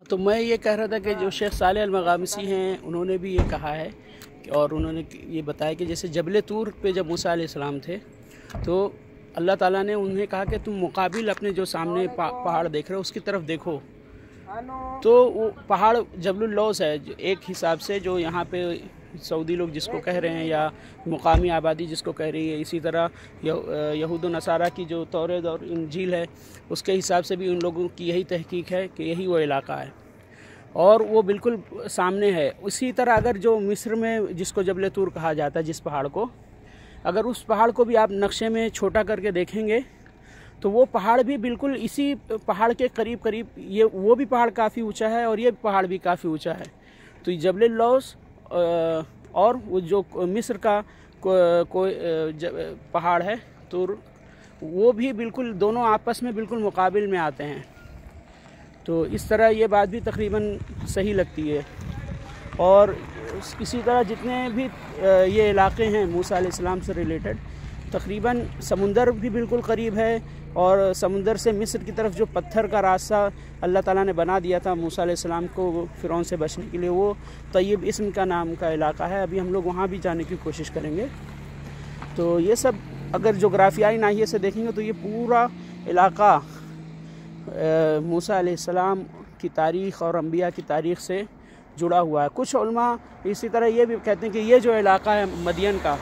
تو میں یہ کہہ رہا تھا کہ جو شیخ صالح المغامسی ہیں انہوں نے بھی یہ کہا ہے اور انہوں نے یہ بتایا کہ جیسے جبل طور پہ جب موسیٰ علیہ السلام تھے تو اللہ تعالیٰ نے انہیں کہا کہ تم مقابل اپنے جو سامنے پہاڑ دیکھ رہے ہو اس کی طرف دیکھو، تو وہ پہاڑ جبل اللوز ہے ایک حساب سے، جو یہاں پہ سعودی لوگ جس کو کہہ رہے ہیں یا مقامی آبادی جس کو کہہ رہی ہے، اسی طرح یہود و نصارہ کی جو توریت اور انجیل ہے اس کے حساب سے بھی ان لوگوں کی یہی تحقیق ہے کہ یہی وہ علاقہ ہے اور وہ بالکل سامنے ہے۔ اسی طرح اگر جو مصر میں جس کو جبل طور کہا جاتا ہے جس پہاڑ کو، اگر اس پہاڑ کو بھی آپ نقشے میں چھوٹا کر کے دیکھیں گے تو وہ پہاڑ بھی بالکل اسی پہاڑ کے قریب وہ بھی پہاڑ کافی اونچا ہے اور یہ پہاڑ بھی کافی اونچا ہے۔ تو جبل اللوز اور وہ جو مصر کا پہاڑ ہے طور، وہ بھی بالکل دونوں آپس میں بالکل مقابل میں آتے ہیں۔ تو اس طرح یہ بات بھی تقریباً صحیح لگتی ہے۔ اور اسی طرح جتنے بھی یہ علاقے ہیں موسیٰ علیہ السلام سے ریلیٹڈ، تقریباً سمندر بھی بالکل قریب ہے، اور سمندر سے مصر کی طرف جو پتھر کا راستہ اللہ تعالیٰ نے بنا دیا تھا موسیٰ علیہ السلام کو فرعون سے بچنے کے لیے، وہ طیب اسم کا نام کا علاقہ ہے۔ ابھی ہم لوگ وہاں بھی جانے کی کوشش کریں گے۔ تو یہ سب اگر جغرافیائی ناحیے سے دیکھیں گے تو یہ پورا علاقہ موسیٰ علیہ السلام کی تاریخ اور انبیاء کی تاریخ سے جڑا ہوا ہے۔ کچھ علماء اسی طرح یہ بھی کہتے ہیں کہ یہ جو علاقہ ہے مدین کا،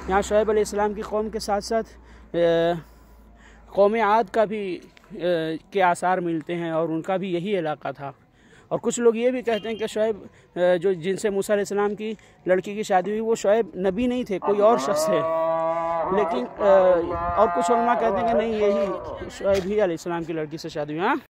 یہاں شعیب علیہ السلام کی قوم کے ساتھ ساتھ قوم عاد کا بھی کے آثار ملتے ہیں اور ان کا بھی یہی علاقہ تھا۔ اور کچھ لوگ یہ بھی کہتے ہیں کہ شعیب جو جن سے موسیٰ علیہ السلام کی لڑکی کی شادی ہوئی وہ شعیب نبی نہیں تھے، کوئی اور شخص ہے، لیکن اور کچھ علماء کہتے ہیں کہ نہیں، یہی شعیب ہی علیہ السلام کی لڑکی سے شادی ہوئی۔